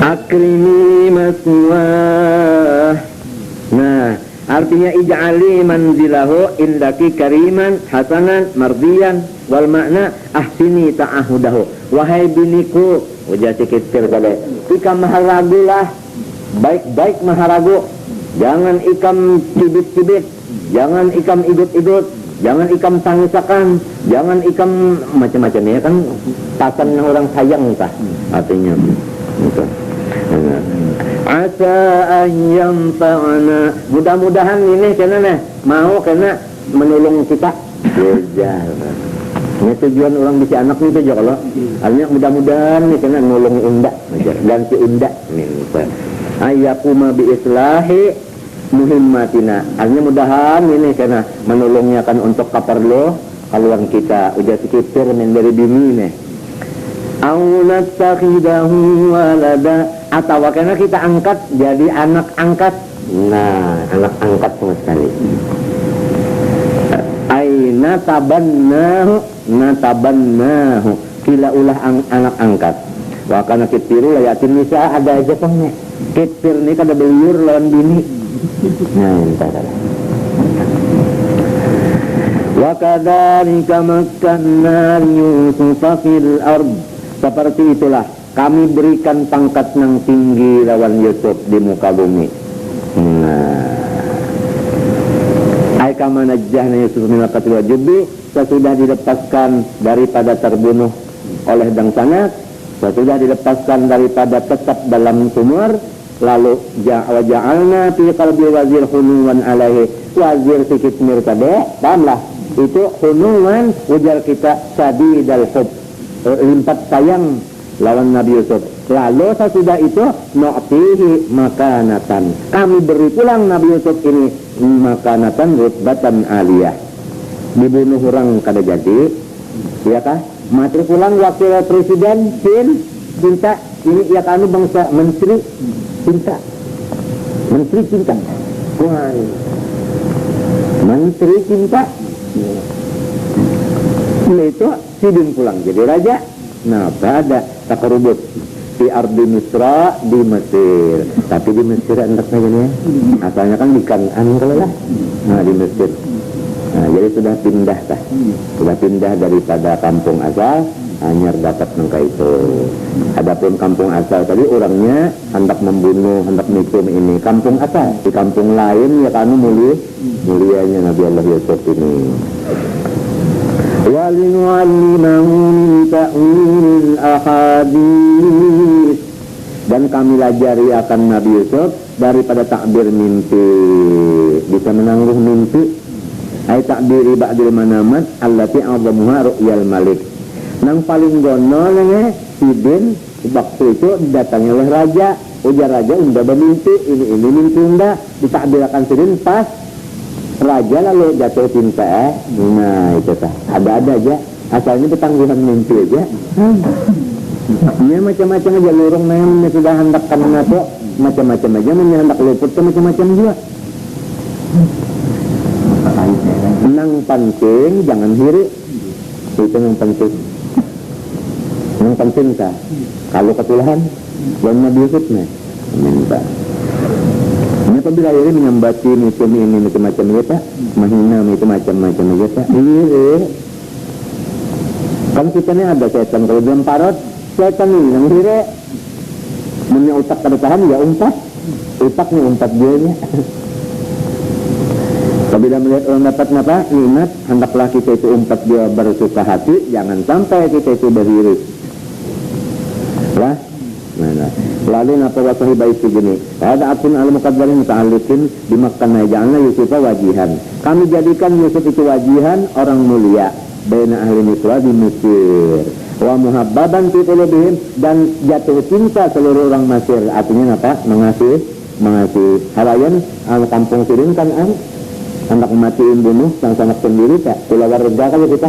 akrimi maswah. Nah, artinya ij'ali manzilahu indaki kariman hasanan mardiyan, wal makna ahsini ta'ahudahu. Wahai biniku, wajah sikit kade, ika maharagulah, baik-baik maharagu. Jangan ikam cibit-cibit, jangan ikam idut-idut, jangan ikam sangisakan, jangan ikam macam-macam ya kan, pasan orang sayang entah artinya gitu. Asa ayyam fa'ana, mudah-mudahan ini kena mau kena menolong kita. Jejar. Ini tujuan orang bisa anak itu aja kalau artinya mudah-mudahan ini kena menolong indah, ganti indah. Ayyakuma bi islahi muhimmatina. Artinya mudahan ini kena menolongnya kan untuk kaparlo kaluan kita udah sekitar dari bumi nih. Aulat takhidahu walada, atau karena kita angkat jadi anak angkat. Nah, anak angkat sama sekali. Aina tabannahu kila ulah anak angkat. Wa kana kitiru layatin nisa ada aja pengnya. Kitir ni kada beliur lawan bini. Nah, entar. Wa kadzalika makkanna Yusufa fil ard. Seperti itulah kami berikan pangkat yang tinggi lawan Yusuf di muka bumi. Ai kama najjahna Yusuf min al-qatl wa jubbi, sesudah dilepaskan daripada terbunuh oleh dangsangat, sesudah dilepaskan daripada tetap dalam sumur, lalu ja'alna fi qalbi wazir hunuwan alaihi, wazir sikit mirkade, pahamlah itu hunuwan ujar kita sadidal hub, limpat sayang lawan Nabi Yusuf. Lalu sesudah itu nu'tihi makanatan, kami beri pulang Nabi Yusuf ini makanatan rutbatan aliyah. Dibunuh orang kada jadi, ya kah? Mati pulang wakil presiden cinta ini ya kami bangsa menteri cinta, menteri cinta, Tuhan menteri cinta. Nah itu sidin pulang jadi raja. Nah pada takarubut di Ardi Misra di Mesir, tapi di Mesir anaknya gini ya, asalnya kan di Kan'an kalau lah. Nah di Mesir. Nah jadi sudah pindah kah? Sudah pindah daripada kampung asal, hanya dapat nangka itu. Adapun kampung asal tadi orangnya hendak membunuh, hendak nikum ini kampung asal. Di kampung lain ya kanu mulianya Nabi Allah Yusuf ini. Walinu'allimahu min ta'wilil ahadits, dan kami lajari akan Nabi Yusuf daripada takbir mimpi, bisa menangguh mimpi. Ai takbiri ba'dil manamat allati a'zamuha ru'yal malik. Nang paling gono nge sidin waktu itu datangnya oleh raja, ujar raja unda bermimpi ini mimpi unda, ditakbirakan sidin pas raja lalu jatuh cinta. Nah itu tah ada aja asalnya ketangguhan mimpi aja. Ini macam-macam aja lurung namanya sudah hendak kena to macam-macam aja hendak luput ke macam-macam juga. Nang penting jangan hiri, itu yang penting. Yang penting kah kalau ketulahan dan Nabi Yusuf nih minta. Ini apabila ini menyambati itu ini macam-macam kita, menghina itu macam-macam kita. Iya. Kan kita ni ada setan kalau dalam parot, setan ini yang dire punya utak kada tahan ya umpat, utaknya umpat dia nya. Apabila melihat orang dapat apa nikmat, hendaklah kita itu umpat dia bersuka hati, jangan sampai kita itu berdiri. Lah. Nah, lalu napa wasahi baik begini. Ada apun al-muqaddarin muta'alliqin bimakkanna ja'alna Yusufa wajihan. Kami jadikan Yusuf itu wajihan, orang mulia baina ahli Misra di Mesir. Wa muhabbaban fi qulubihim, dan jatuh cinta seluruh orang Mesir. Artinya apa? Mengasihi. Halayan kampung Sirin kan hendak matiin bunuh sang sanak sendiri tak? Kula warga kalau kita.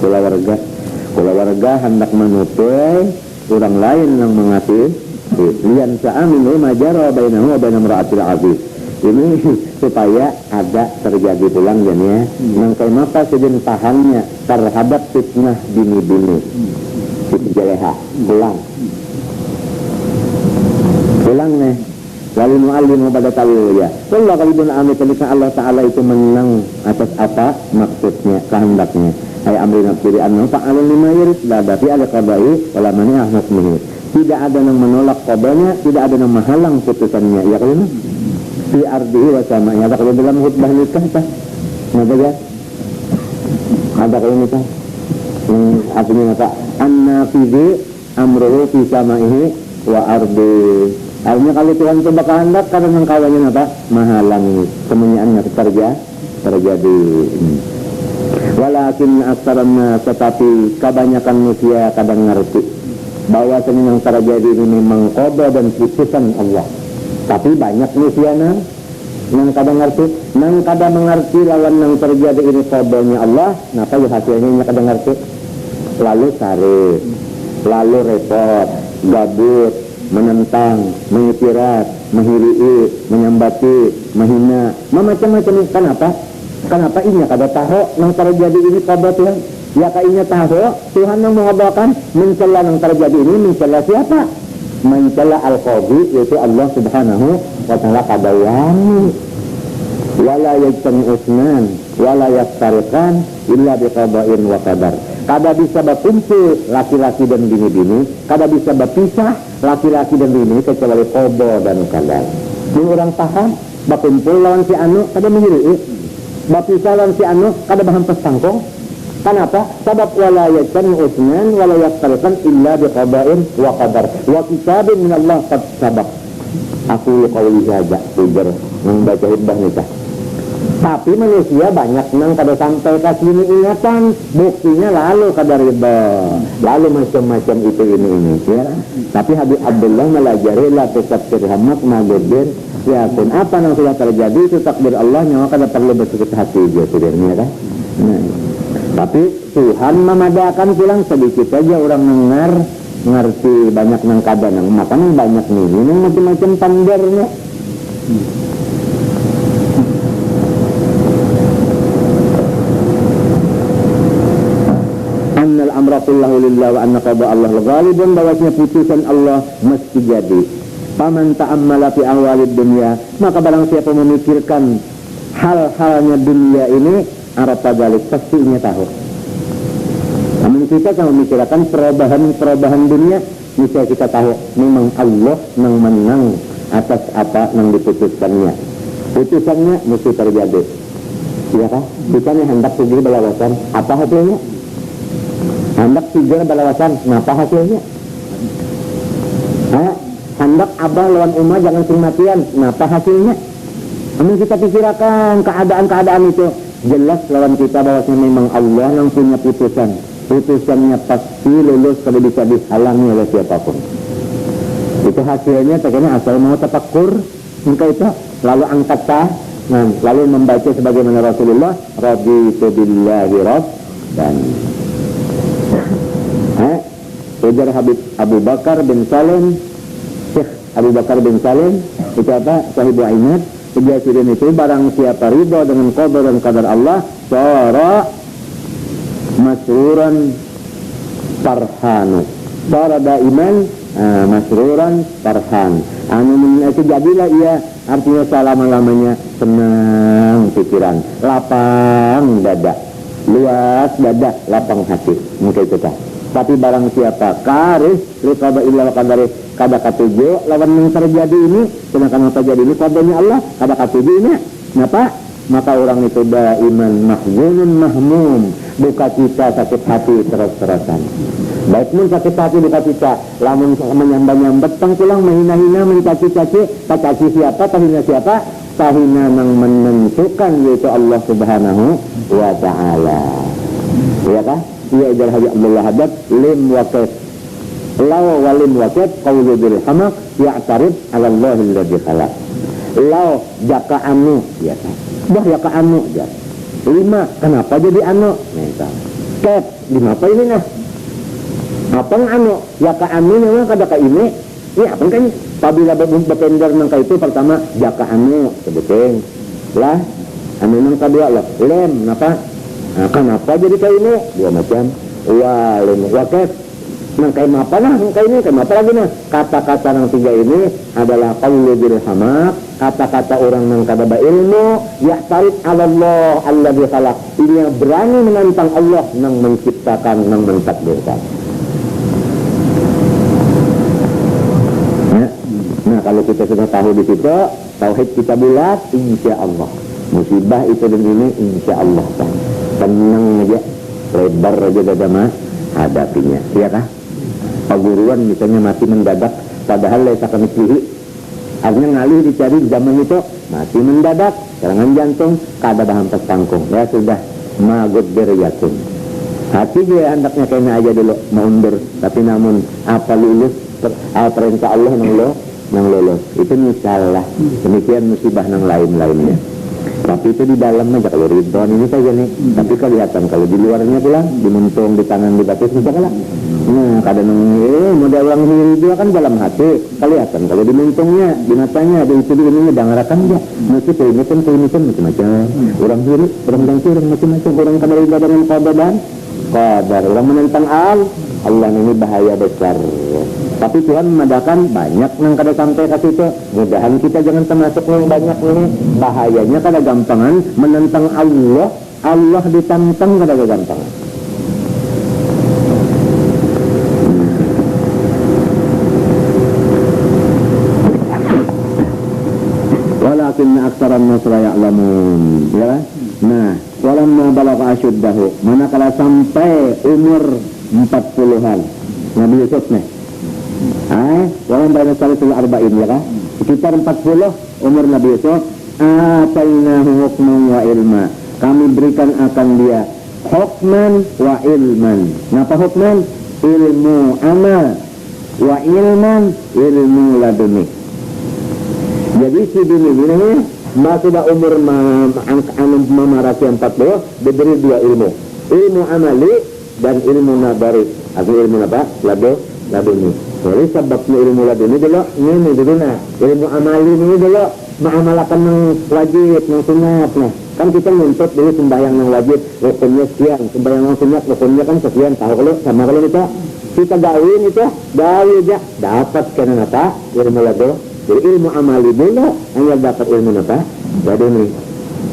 Kula warga hendak menutup orang lain yang mengasihi lian sa'aminu majara bainahu wa baina imra'atil aziz. Ini supaya ada terjadi pulang jadinya nangkai mata sedin tahannya terhadap fitnah bini-bini jeleha pulang. ulang nih. Wali mu'allimu pada tahu ya. Wallahu qalibun amit Allah Ta'ala itu menang atas apa maksudnya, kehendaknya. Ay amri nafsiri annahu fa'alun lima yurid la dafi ala qada'i wala mani'ah hukmihi. Tidak ada yang menolak qadanya, tidak ada yang menghalang putusannya. Ya kalau fi ardihi wa sama'nya. Ada kalau dalam khutbah nikah tak? Ada ya? Ada kalau nikah? Artinya apa? An-nafidhi amruhu fi sama'ihi wa ardihi. Artinya kalau Tuhan coba kehendak, kadang yang kawannya apa? Menghalangi kemunyaannya terjadi. Walakin aksarana, tetapi kebanyakan manusia kadang ngerti bahwa yang terjadi ini memang qada dan putusan Allah. Tapi banyak manusia yang kadang ngerti, yang kadang mengerti lawan yang terjadi ini qadanya Allah. Napa ya hasilnya kadang ngerti? Lalu sare, lalu repot, gabut, menentang, mengitirat, menghiri, menyambati, menghina, macam-macam. Kenapa ini kada tahu yang terjadi ini qada Tuhan? Ya kainya tahu Tuhan yang mengabulkan mencela yang terjadi ini, mencela siapa? Mencela al-qadhi, yaitu Allah Subhanahu wa taala qadayani. Wala yajtami usnan wala yaftariqan illa biqada'in wa qadar. Kada bisa berkumpul laki-laki dan bini-bini, kada bisa berpisah laki-laki dan bini kecuali qada dan qadar. Ini orang paham berkumpul lawan si anu kada menghiri, berpisah lawan si anu kada bahampas sangkong. Kenapa? Sebab wala yajtami usnan wala yaftariqan illa biqada'in wa qadar. Wa kitabin min Allah qad sabaq. Aku qauli hadza ujar membaca khutbah nikah. Tapi manusia banyak nang kada sampai kasih ingatan, buktinya lalu kada riba, lalu macam-macam itu ini ya. Tapi Habib Abdullah melajari la tasfir hamak magdir ya pun apa yang sudah terjadi itu takdir Allah, nyawa kada perlu bersukit hati dia sebenarnya kan. Nah, tapi Tuhan memadakan pulang sedikit saja orang dengar ngerti banyak nang kada nang makan banyak nih ini macam-macam pandarnya. Annal amra kullahu lillah wa anna qada Allah al-ghalibun, bahwasanya putusan Allah mesti jadi. Paman ta'ammala fi ahwalid dunya, maka barang siapa memikirkan hal-halnya dunia ini, arafa dzalik pastinya tahu. Namun kita kalau memikirkan perubahan dunia, bisa kita tahu memang Allah yang menang atas apa yang diputuskannya. Putusannya mesti terjadi. Iya kan? Bukannya hendak pergi balawasan, apa hasilnya? Hendak tiga balawasan, apa hasilnya? Hendak abah lawan umah jangan matian, apa hasilnya? Namun kita pikirkan keadaan-keadaan itu, jelas lawan kita bahwasanya memang Allah yang punya putusan. Putusannya pasti lulus kalau bisa dihalangi oleh siapapun. Itu hasilnya terkena asal mau tafakkur, maka itu lalu angkat lalu membaca sebagaimana Rasulullah raditu billahi rabb dan ujar Habib Abu Bakar bin Salim, Syekh Abu Bakar bin Salim itu apa? Sahibu Ainat. Kejadian itu barang siapa ridha dengan qada dan qadar Allah, sara masruran farhanu, sara daiman masruran farhan. Itu jadilah ia artinya selama-lamanya senang pikiran, lapang dada, luas dada, lapang hati. Mungkin itu tak. Tapi barang siapa karis liqada illa qadari, kada katuju lawan yang terjadi ini, sedangkan yang terjadi ini qadanya Allah, kada katuju ini. Kenapa? Maka orang itu daiman mahzunun mahmum, duka cita sakit hati terus-terusan. Baik pun sakit hati duka cita, lamun menyambat-nyambat tengkulang menghina-hina mencaci-caci, caci siapa, tahina siapa? Tahina yang menentukan yaitu Allah Subhanahu wa ta'ala. Iya kah? Ia ijal Haji Abdullah Haddad lim waqif law walim waqif qawlu bil hamaq ya'tarif ala Allah alladhi khalaq. Law jaka anu ya kan. Bah jaka anu ya. 5 kenapa jadi anu? Nah, kep 5 apa ini nah? Apa anu? Jaka anu memang kada ka ini. Ini apa kan apabila berpender nangka itu pertama jaka anu sebetulnya. Lah anu nang kedua lah lem napa? Nah, kenapa jadi kayak ini? Dua macam. Walim wakaf Nah kayak apa nah, kayak ini, kayak apa lagi nah? Kata-kata yang tiga ini adalah qaulu bil hamaq, kata-kata orang yang kadaba ilmu, ya'tarid 'ala Allah alladzi khalaq. Ini yang berani menantang Allah yang menciptakan, yang mentakdirkan. Nah kalau kita sudah tahu di situ, tauhid kita bulat, insya Allah. Musibah itu dan ini insya Allah kan. Tenang aja, lebar aja dada mah hadapinya, iya kah? Paguruan misalnya mati mendadak, padahal lesa kemisihi, artinya ngalih dicari zaman itu, mati mendadak, serangan jantung, kada hampas kangkung, ya sudah, magut beryakin. Hati dia hendaknya kena aja dulu, mundur, tapi namun apa lulus, perintah Allah nang lolos, itu misalnya, demikian musibah nang lain-lainnya. Tapi itu di dalam aja, kalau ridwan ini saja nih, tapi kelihatan kalau di luarnya pulang, dimuntung, di tangan, di batis, misalnya. Nah, kadang model orang sendiri juga kan dalam hati, kelihatan kalau dimuntungnya, di matanya, di itu, di ininya, dangarakan aja. Mesti ini pun macam-macam. Orang sendiri, orang orang macam-macam, orang kadar ibadah dengan qadar, orang menentang Allah ini bahaya besar. Tapi Tuhan memadakan banyak yang kada sampai ke situ. Mudahan kita jangan termasuk yang banyak ini. Bahayanya kada gampangan menentang Allah, Allah ditantang kada gampangan. Walakinna aktsaran nas la ya'lamun. Ya. Nah, walamma balagha asyuddahu, manakala sampai umur 40-an. Nabi Yusuf nih. Walau banyak kali sudah arba'in ya kan? Sekitar 40 umur Nabi Yusuf. Atainahu hukman wa ilma. Kami berikan akan dia hukman wa ilman. Napa hukman? Ilmu amal. Wa ilman, ilmu laduni. Jadi si bini ini sudah umur mamarasi 40, diberi dua ilmu. Ilmu amali dan ilmu nabari. Artinya ilmu apa? Laduni. Jadi sebabnya ilmu laduni dulu, ini dulu nah. Ilmu amali ini dulu, mengamalkan yang wajib, yang sunat. Nah, kan kita nuntut dulu sembahyang yang wajib, rukunnya sekian. Sembahyang yang sunat, rukunnya kan sekian. Tahu kalau itu, kita gawin itu, gawi aja. Dapat kena apa? Ilmu laduni. Jadi ilmu amali dulu, hanya dapat ilmu apa? Laduni.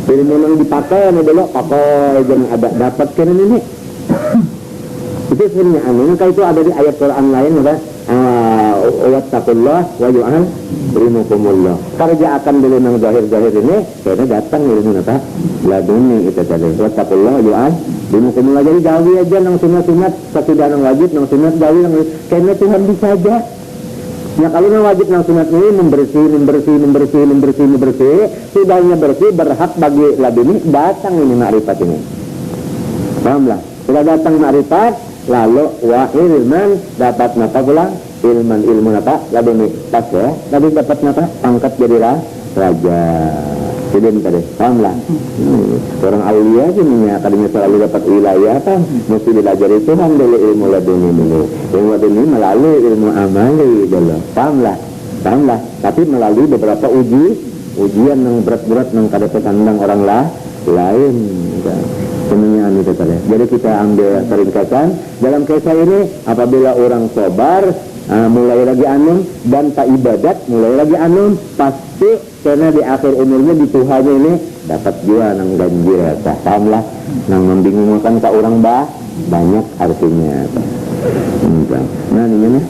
Ilmu yang dipakai dulu, pakai jangan ada dapat kena ini. Itu sebenarnya maka itu ada di ayat Quran lain apa? Wattaqullah wa yu'allimukumullah. Kerjakan dulu nang zahir-zahir ini, karena datang ilmu apa? Laduni itu tadi. Wattaqullah wa yu'allimukumullah. Jadi gawi aja nang sunat-sunat, sesudah nang wajib nang sunat gawi nang karena Tuhan bisa aja. Ya kalau nang wajib nang sunat ini membersih, sudahnya bersih berhak bagi laduni datang ini makrifat ini. Pahamlah? Sudah datang makrifat, lalu wa ilman dapat napa pula? Ilmu napa? Laduni pas ya. Tadi dapat napa? Pangkat jadi raja. Jadi tadi, pahamlah? Orang aulia ini kadangnya selalu dapat wilayah kan, mesti dilajari Tuhan dulu ilmu laduni dulu. Ilmu laduni melalui ilmu amali dulu. Pahamlah? Tapi melalui beberapa ujian yang berat-berat yang kada tertandang orang lain. Semuanya itu tadi. Jadi kita ambil peringkatan dalam kisah ini, apabila orang sabar, mulai lagi anum dan tak ibadat, mulai lagi anum, pasti karena di akhir umurnya di Tuhannya ini dapat juga nang ganjil, pahamlah, nang membingungkan ke orang banyak artinya. Nah ini nih.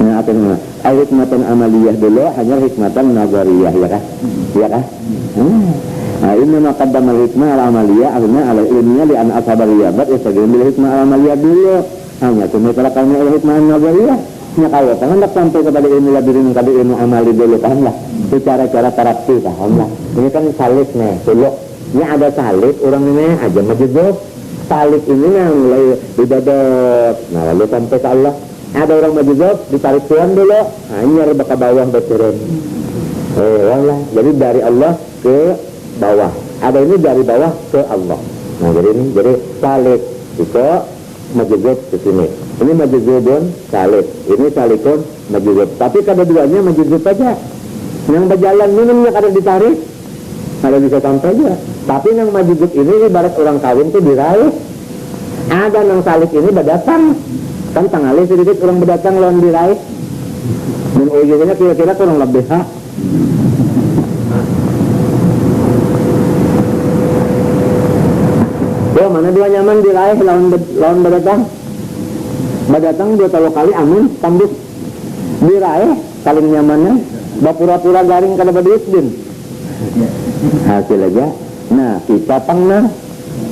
Nah apa namanya? Hikmatan amaliyah dulu, hanya hikmatan nazariyah ya kah? Ya kah? Nah ini maqaddam al-hikmah al-amaliyah akhirnya ala ilmiah di anak ashabar riyabat ya segera bila hikmah al-amaliyah dulu. Hanya cuma kalau kami al-hikmah al-nazariyah nya kalau kan hendak sampai kepada ilmu labirin kepada ilmu amali dulu pahamlah. Itu cara-cara terapi pahamlah. Ini kan salib nih dulu. Ini ada salib orang ini aja majuzub. Salib ini yang mulai didadot. Nah lalu sampai ke Allah. Ada orang majuzub ditarik Tuhan dulu. Hanya ke bawah berturun. Allah. Jadi dari Allah ke bawah. Ada ini dari bawah ke Allah. Nah jadi salib itu majuzub ke sini. Ini majuzubun salib. Ini salibun majuzub. Tapi kedua-duanya majuzub saja. Yang berjalan minumnya kada ditarik, kada bisa sampai aja. Tapi yang majuzub ini ibarat orang kawin itu diraih. Ada yang salib ini berdatang. Kan tangalih sedikit orang berdatang lawan diraih. Dan ujungnya kira-kira kurang lebih Yo, mana dua nyaman diraih lawan berdatang? Berdatang 2 kali amun tembus diraih saling nyamannya bapura-pura garing kada baduitdin hasil aja. Nah kita pangna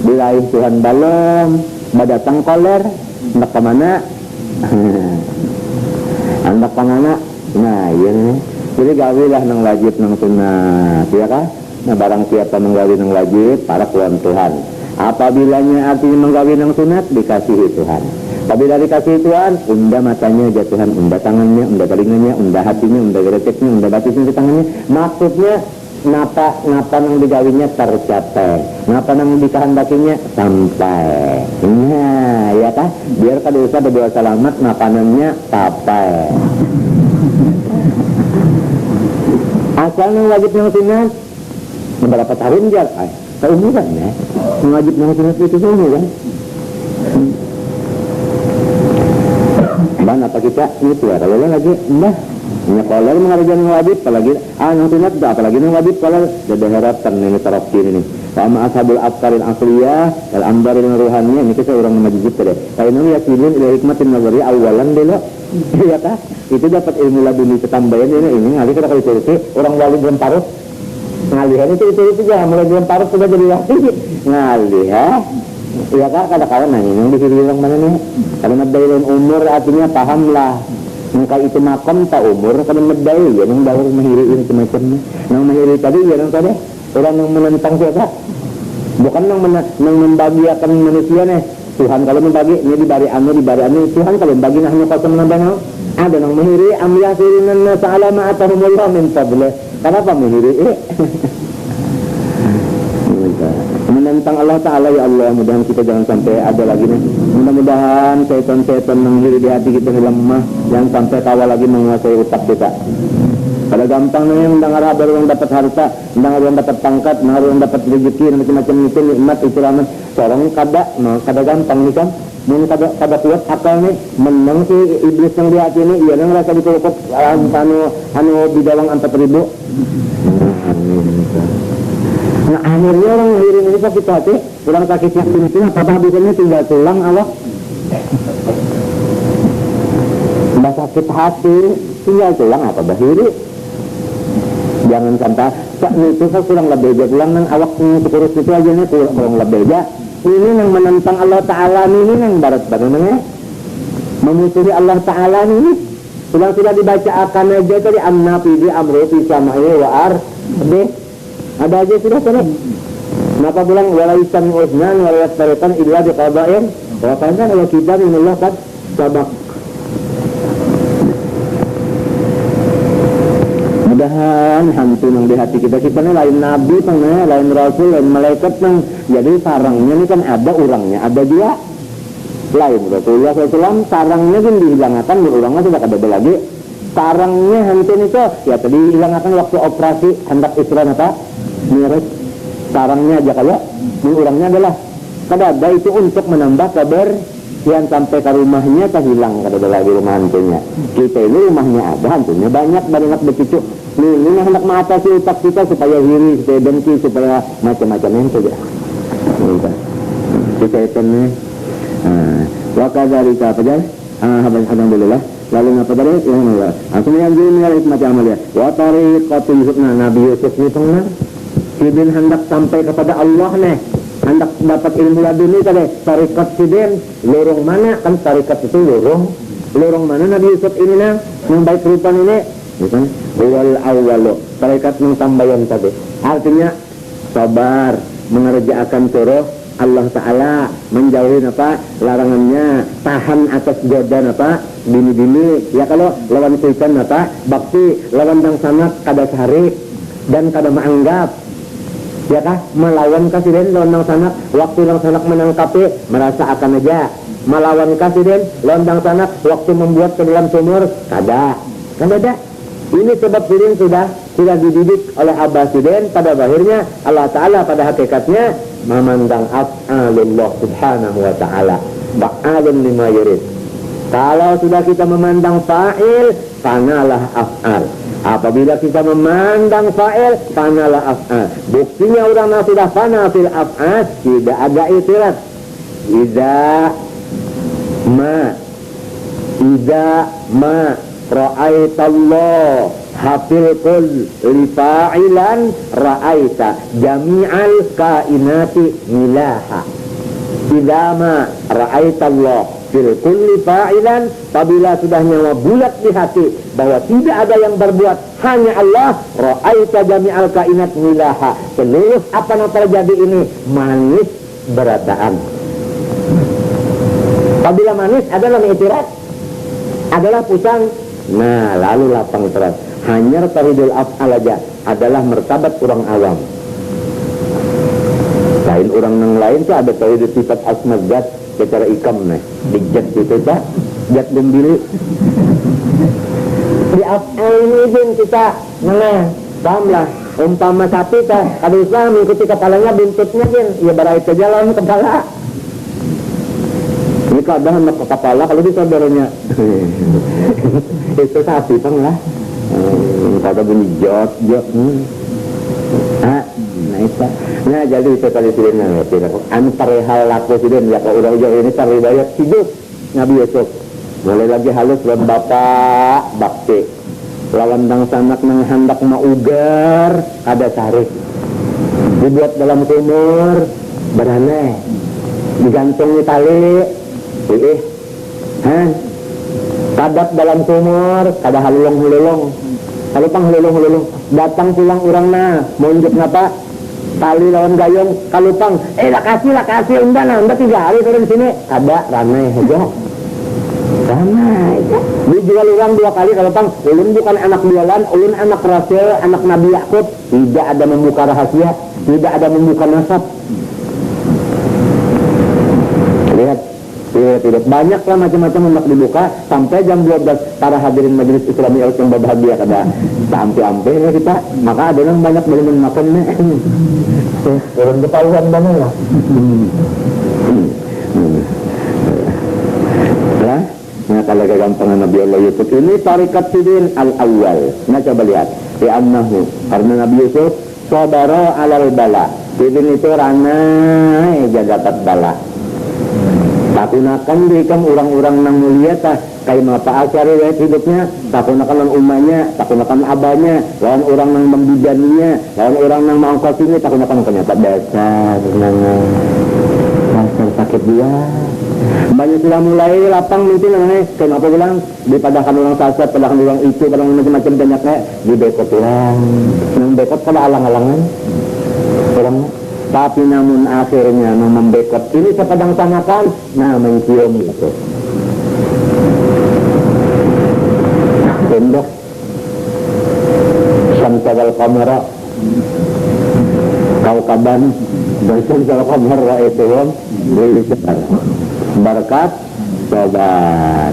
diraih Tuhan balom berdatang koler hendak kemana hendak kemana. Nah iya nih jadi gawilah nang wajib nang sunat ya kah. Nah barang siapa menggawi nang wajib para kuan Tuhan. Apabila artinya menggawi nang sunat dikasihi Tuhan. Apabila dikasih Tuhan, unda matanya jatuhan, unda tangannya, unda telingannya, unda hatinya, unda gereteknya, unda batisnya di tangannya. Maksudnya, napa nang digawinya tercapai, napa nang dikehendakinya sampai. Nah, ya kah? Biar kada usah berdoa selamat, napanannya sampai. Asal nang wajib nang sunat, beberapa tahun dia, keumuran ya, nang wajib nang sunat itu semua kan. Ban apa kita itu ya kalau lagi mbah nyekoler mengerjakan wajib apalagi nang sunat apalagi nang wajib kalau jadi harapkan ini taraf ini sama ashabul afkaril asliyah al ambaril ruhaniyah ini kita orang majid deh kainam yakinun ila hikmatin nazari awalan dulu ya kah itu dapat ilmu laduni ketambahan ini ngalih kita kalau itu orang wali belum parut ngalihan itu ya mulai belum parut sudah jadi wali ngalih ya kak kadang-kadang nanya yang dihirilang mana nih kalau medailan umur artinya pahamlah maka itu makom tak umur kalau medai ya yang baru menghiri ini semacamnya yang menghiri tadi ya yang tadi orang yang menentang siapa bukan yang membagiakan manusia nih Tuhan kalau membagi ini dibari anu Tuhan kalau membagi nahnu qasam nabang ada yang menghiri amyah sirinan ta'ala ma'atahumullah min fadlih kenapa menghiri menentang Allah Ta'ala ya Allah mudah-mudahan kita jangan sampai ada lagi nih mudah-mudahan setan-setan menghiri di hati kita lemah jangan sampai kawal lagi menguasai utak kita pada gampang nih mendengar baru yang dapat harta mendengar yang dapat pangkat mendengar yang dapat rezeki macam-macam itu nikmat itu ramen seorang kada gampang nih kan mungkin kada kuat akal nih menang si iblis yang di hati ini iya yang rasa dikokok anu bidawang 4.000 nah akhirnya orang ngirim ini sakit hati orang sakitnya sini apa habisnya tinggal tulang Allah mbak sakit hati tinggal tulang apa bahiri jangan sampai itu kan kurang lebih tulang nang awak kurus itu aja nih kurang lebih ini yang menentang Allah Ta'ala ini yang barat-barat namanya memusuhi Allah Ta'ala ini sudah dibaca akan aja tadi an-nafidi amru fi samai wa ardi ada aja sudah sana. Kenapa bilang walaisan usnan walayastarikan illa biqada'in wa kana wa kitab minallah qad sabaq. Mudahan hantu nang di hati kita ni lain nabi tengah, lain rasul, lain malaikat nang jadi sarangnya ni kan ada orangnya, ada dia. Lain Rasulullah SAW sarangnya kan dihilangkan, orangnya sudah ada lagi. Sarangnya hantu ni so, ya tadi hilangkan waktu operasi hendak Isra apa? Miraj sarangnya aja kalau orangnya adalah kada itu untuk menambah kabar yang sampai ke rumahnya kehilang kada lagi rumah hantunya kita ini rumahnya ada hantunya banyak begitu ini hendak mengatasi utak kita supaya hiri supaya dengki supaya macam-macam itu ya kita itu nih wakadari apa aja alhamdulillah lalu apa tadi yang Allah asal yang jadi macam amal ya wa tariqatu Yusufna Nabi Yusuf ni pernah Sidin hendak sampai kepada Allah nih hendak dapat ilmu laduni tadi tarikat Sidin lorong mana kan tarikat itu lorong mana Nabi Yusuf ini nah yang baik rupa ini bukan wal awwalu tarikat yang tambahan tadi artinya sabar mengerjakan suruh Allah Ta'ala menjauhi apa larangannya tahan atas godaan apa bini-bini ya kalau lawan syaitan apa bakti lawan yang sana kada sehari dan kada menganggap ya kah melawan kasiden lawan sanak waktu lang sanak menangkapi merasa akan aja melawan kasiden lawan sanak waktu membuat ke dalam sumur kada ini sebab sidin sudah dididik oleh Abah Sidin pada akhirnya Allah Ta'ala pada hakikatnya memandang af'alullah subhanahu wa ta'ala ba'alun lima yurid Kalau sudah kita memandang fa'il, fanalah af'al. Apabila kita memandang fa'il, fanalah af'al. Buktinya orang yang sudah fana fil af'al, tidak ada itiraz. Iza ma ra'aitallah hafil kul li fa'ilan ra'aita jami'al kainati milaha. Iza ma ra'aitallah fil kulli fa'ilan, apabila sudah nyawa bulat di hati bahwa tidak ada yang berbuat hanya Allah, ra'aita jami'al kainat milaha, seluruh apa yang terjadi ini manis berataan. Apabila manis adalah mengitirat, adalah pusang, nah lalu lapang terus. Hanya taridul af'al aja adalah martabat orang awam. Lain orang yang lain tuh ada taridul sifat asma zat secara ikam nih, dijat itu tak, jat bembili. Di af'al ini pun kita paham lah. Umpama sapi tak, kalau Islam mengikuti kepalanya buntutnya kan, ya barai ke jalan kepala. Ini keadaan ke kepala kalau di saudaranya. Itu sapi pang lah. Kata bunyi jot. Nah itu. Nah jadi itu tadi sini antar hal laku sini ya kalau udah ini terlibat hidup Nabi Yusuf. Mulai lagi halus lawan bapak bakti. Lawan dang sanak nang hendak maugar ada tarik. Dibuat dalam sumur beraneh. Digantung di tali. Kadap dalam sumur, kada halulong-hululong. Kalau pang hululong-hululong, datang pulang orang monjuk ngapa? Tali lawan gayung, kalau pang, lakasi, unda 3 hari turun sini, kada ramai aja. Ramai. Dijual orang 2 kali kalau pang, ulun bukan anak jualan, ulun anak rasul, anak Nabi Yakub, tidak ada membuka rahasia, tidak ada membuka nasab. Lihat. Tidak banyak lah macam-macam hendak dibuka sampai jam 12 para hadirin majelis Islami yang berbahagia kada sampai kita, maka ada yang banyak belum makannya turun ketahuan banget lah. Nah kalau kegampangan Nabi Allah Yusuf ini tarikat sidin al-awwal. Nah coba lihat annahu karena Nabi Yusuf sabara alal bala. Sidin itu ranai jagatat bala. Takunakan dikam orang-orang nang mulia tak kayak apa asyari hidupnya, takunakan umahnya, takunakan abahnya, lawan orang nang membidaninya, lawan orang nang mengangkasinya, takunakan kenyataan dasar sakit dia. Banyak sudah mulai lapang mungkin namanya, kenapa bilang dipadakan orang sasar, padakan orang itu, padakan macam-macam banyaknya di bekot orang, nang bekot pada alang-alangan orang. Tapi namun akhirnya membekot ini sepadang sanakan, mencium itu. Tembok Samsagal kamera Kaukaban Samsagal kamera itu berkat sobat.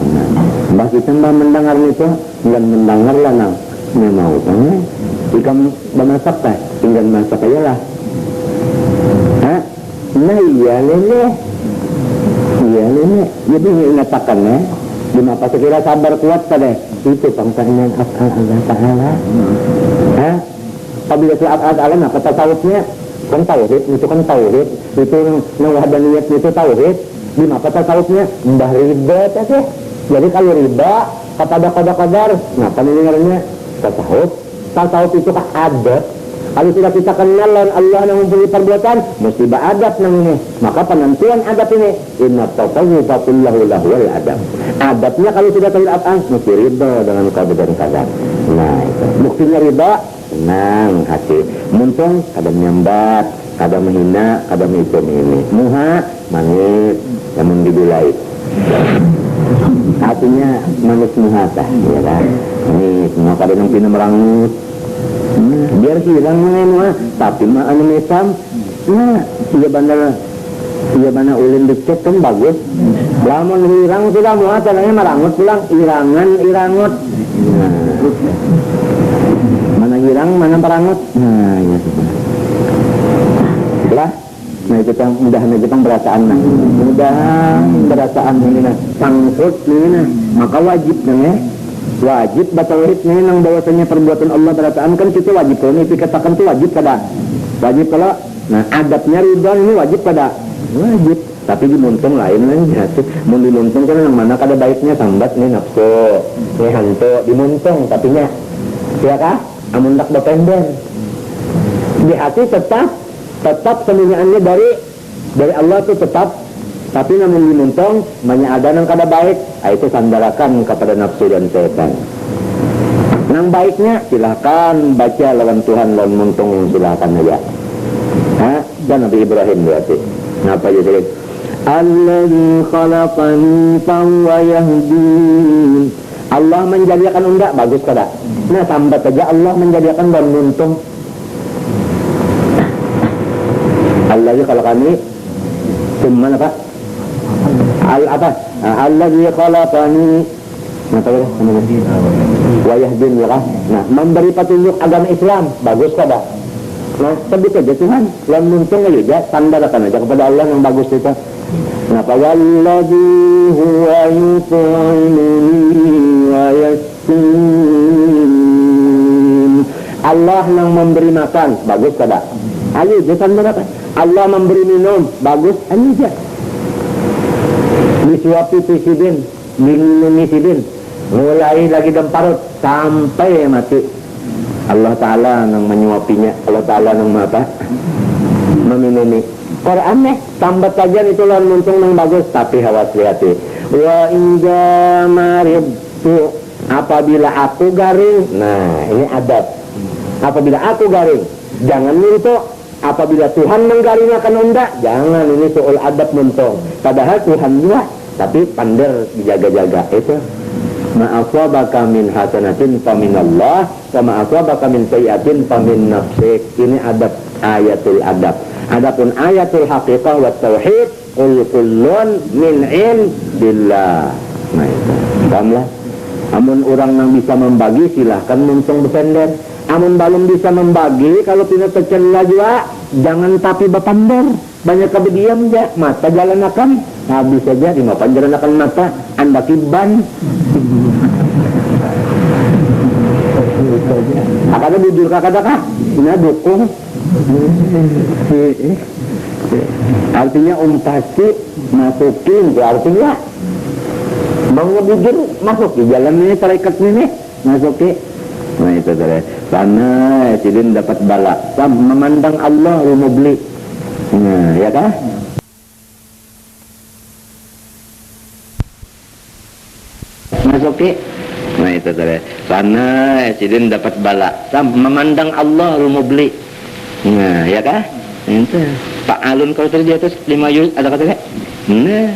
Mbak kita mendengar itu, dan mendengar lah mau kan? Jika memasak tak, tinggal masak aja lah. Nah iya nenek, jadi mengatakan di mata sekira sabar kuat pada itu pangsanya Allah Taala. Apabila saat alam apa tasawufnya kan tauhid, itu kan tauhid, itu wahdaniyat itu tauhid. Di mata tasawufnya mbah riba saja. Jadi kalau riba kepada kadar, nah pendengarnya tasawuf itu kan adat. Kalau sudah kita kenal Allah yang mempunyai perbuatan, mesti beradab nang ini. Maka penentuan adab ini, inna tasawwufa kullahu lahwal adab. Adabnya kalau sudah terlihat mesti riba dengan qada dan qadar. Nah, itu. Buktinya riba, senang hati. Muntung kada menyambat, kada menghina, kada menghitung ini. Muha, manis, yang mendibulai. Hatinya manis muha tah, ya kan? Ini semua kada yang pina merangut. Biar hilang mengenai tapi anu mesam iya bana ulin dicek kan bagus. Lamun hirang sudah muat caranya merangut pulang irangut mana hirang mana merangut. Nah ya lah, nah itu kan mudah perasaan mudah perasaan ini nah sangkut ini nah maka wajib nah wajib batawahid ini nang bahwasanya perbuatan Allah perasaan kan itu wajib kalau ini dikatakan itu wajib kada wajib kalau nah adabnya ridha ini wajib kada wajib tapi dimuntung lain aja mau dimuntung kan yang mana kada baiknya sambat nih nafsu nih hantu dimuntung tapi nya ya kah amun dak bapender di hati tetap semuanya dari Allah itu tetap tapi namun dimuntung banyak ada yang kada baik itu sandarakan kepada nafsu dan setan yang baiknya silahkan baca lawan Tuhan lawan muntung silahkan aja dan Nabi Ibrahim berarti ngapa jadi alladzi khalaqani fahuwa yahdin Allah menjadikan undak bagus kada nah sambat aja Allah menjadikan dan muntung alladzi khalaqani cuman apa alladzi khalaqani wa yahdin nah memberi petunjuk agama Islam bagus kada nah sebut aja Tuhan lawan muntung aja sandarkan aja kepada Allah yang bagus itu kenapa walladzi huwa yut'imuni wa yasqin Allah yang memberi makan bagus kada ayo jangan berapa Allah memberi minum bagus ayo aja disuapi presiden minum presiden mulai lagi dalam parut sampai mati Allah Ta'ala yang menyuapinya Allah Ta'ala yang apa meminumi Quran tambat saja itu lawan muntung yang bagus tapi awas hati wa inda maridtu apabila aku garing nah ini adab apabila aku garing jangan itu apabila Tuhan menggaringkan undak jangan ini soal adab muntung padahal Tuhan juga tapi pandai dijaga-jaga itu ma'aswabaka min hasanatin faminallah wa ma'aswabaka min sayyiatin famin nafsik ini adab ayatul adab adapun ayatul haqiqah wa tauhid qul kullun min indillah nah itu pahamlah amun orang yang bisa membagi silahkan muntung besender amun belum bisa membagi kalau tidak tercela juga jangan tapi bapander banyak keberdiam ya mata jalan akan habis saja di mapan jalan akan mata anda kiban apa bujur kakak ini dukung artinya pasti masukin itu artinya mau ngebujur masuk di jalan ini tarekat ini masukin nah itu tadi karena sidin dapat bala memandang Allah rumah beli nah ya kah masukin nah itu tadi karena sidin dapat bala memandang Allah rumah beli nah ya kah itu Pak Alun kalau terjadi 5 juz ada katanya nah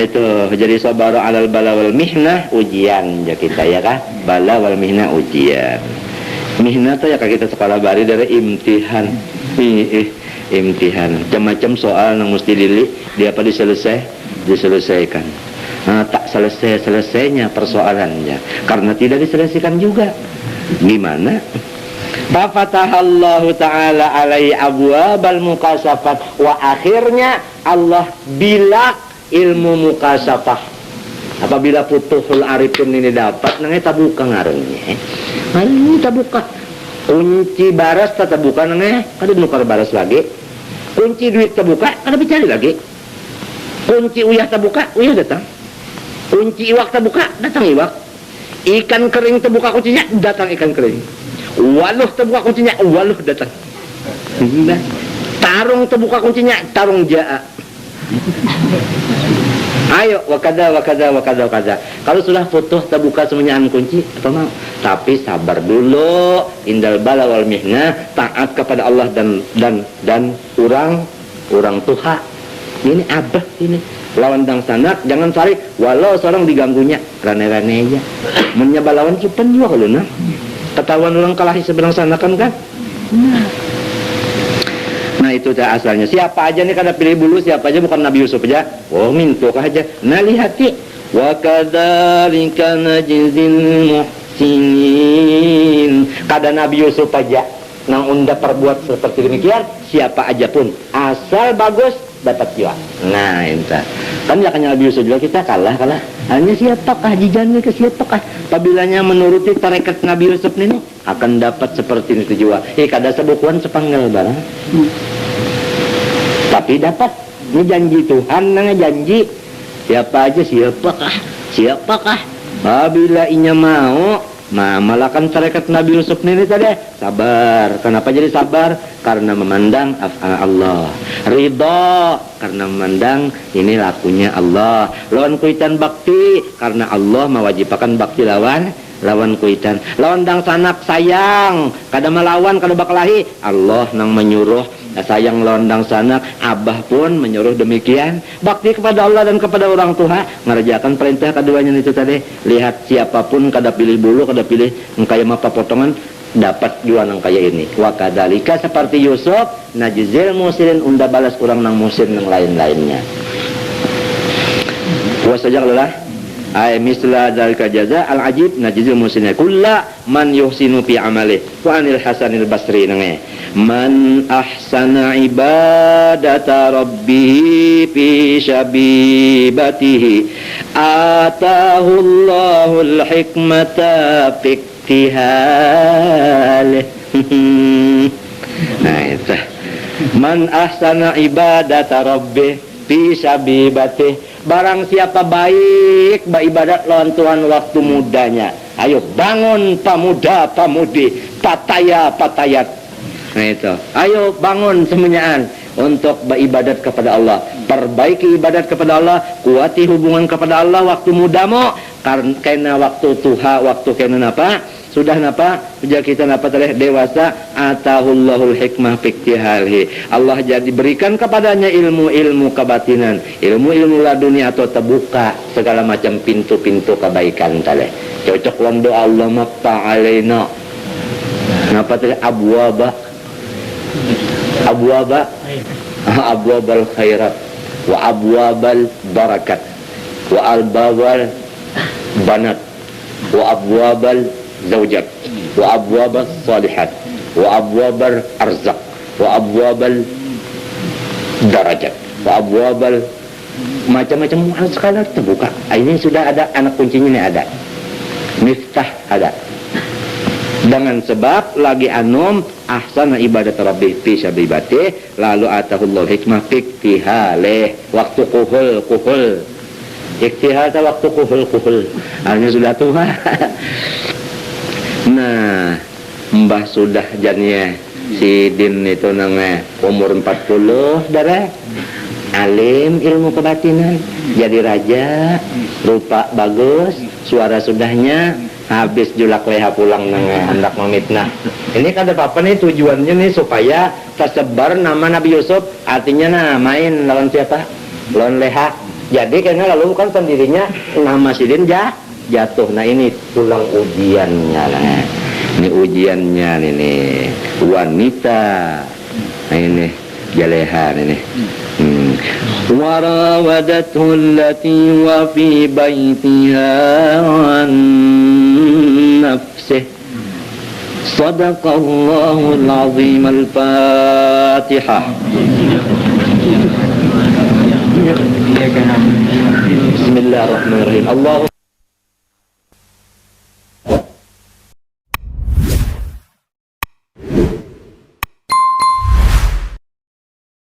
itu jadi sabar alal bala wal mihnah ujian ya kita ya kah bala wal mihnah ujian mihnah tuh ya kah kita sekolah bari dari imtihan imtihan macam-macam soal yang mesti dia apa diselesaikan tak selesainya persoalannya karena tidak diselesaikan juga gimana Fafatahallahu ta'ala alaihi abwabal mukasafat wa akhirnya Allah bilak ilmu mukasafah apabila putuhul arifin ini dapat nangnya tabuka ngaruhnya ini tabuka kunci baras tabuka nangnya kada nukar baras lagi kunci duit tabuka kada bicari lagi kunci uyah tabuka uyah datang kunci iwak tabuka datang iwak ikan kering tabuka kuncinya datang ikan kering waluh terbuka kuncinya waluh datang nah, tarung terbuka kuncinya tarung jaa ayo wakada kalau sudah putus terbuka semuanya kunci apa mau tapi sabar dulu indal bala wal mihnah taat kepada Allah dan orang tuha ini abah ini lawan dang sanak jangan cari walau seorang diganggunya rane-rane aja menyabalawan kita juga kalau nah ketahuan orang kalahi seberang sana kan nah itu dah asalnya siapa aja nih kada pilih bulu siapa aja bukan Nabi Yusuf aja mintuk aja nah lihati wa kadzalika najzil muhsinin kada Nabi Yusuf aja nang unda perbuat seperti demikian siapa aja pun asal bagus dapat juga. Nah, itu. Kan yakanya Nabi Yusuf juga kita kalah. Hanya siapakah jijannya ke siapakah? Apabila menuruti tarekat Nabi Yusuf ini akan dapat seperti itu juga. Kada sebukuan sepanggal barang. Tapi dapat. Ini janji Tuhan, janji. Siapa aja siapakah? Apabila inya mau, malakan tarekat Nabi Yusuf ini tadi sabar. Kenapa jadi sabar? Karena memandang Allah. Ridha karena memandang ini lakunya Allah. Lawan kuitan bakti karena Allah mewajibkan bakti lawan kuitan. Lawan dang sanak sayang kada melawan kada bakalahi. Allah nang menyuruh sayang lawan dang sanak, abah pun menyuruh demikian. Bakti kepada Allah dan kepada orang tua, mengerjakan perintah keduanya itu tadi. Lihat siapapun kada pilih bulu, kada pilih engkaya apa potongan, dapat jual nang kaya ini. Wa kadzalika seperti Yusuf, najzil musirin unda balas kurang nang musir nang lain-lainnya. Wa sajaqlah ay misla dzalika jaza al ajib najzil musirin kulla man yuhsinu fi amali wa anil hasanil basri nange man ahsana ibadata rabbih fi syabibatihi atahu Allahul hikmata fiktihal. Nah itu man ahsana ibadata rabbih fi syabibatihi, barang siapa baik beribadat lawan Tuhan waktu mudanya. Ayo bangun pemuda pemudi, patayat. Nah itu, ayo bangun semuanya untuk beribadat kepada Allah. Perbaiki ibadat kepada Allah, kuati hubungan kepada Allah waktu mudamu. Karena waktu tuha, waktu kena apa? Sudah napa? Sejak kita napa telah dewasa, atahullahul hikmah fiktihalhi. Allah jadi berikan kepadanya ilmu-ilmu kebatinan, ilmu-ilmu laduni atau terbuka segala macam pintu-pintu kebaikan tadi. Cocok londo Allah maqta alaina. Napa tadi abwabal khairat wa abwabal barakat wa albabal banat wa abwabal zaujat wa abwabas salihat wa abwabal arzak wa abwabal darajat wa abwabal macam-macam sekali terbuka. Ini sudah ada anak kuncinya, ini ada miftah ada. Dengan sebab lagi anum ahsana ibadat rabbi fi syabibati lalu atahullahu hikmah fiktihaleh waktu kuhul iktihal waktu kuhul hanya sudah tua. Nah, mbah sudah jadinya si Din itu namanya umur 40 darah alim ilmu kebatinan, jadi raja, rupa bagus, suara sudahnya, habis julak leha pulang hendak memitnah. Ini kan ada apa nih tujuannya nih supaya tersebar nama Nabi Yusuf, artinya main lawan siapa? Lawan leha. Jadi karena lalu kan sendirinya nama si Din jatuh. Nah ini tulang ujiannya lah. Ini ujiannya ini wanita. Nah ini jalehan ini. Warawadathu allati wa fi baitiha an nafsih. Sadaqallahul azim. Al-Fatihah. Bismillahirrahmanirrahim. Allah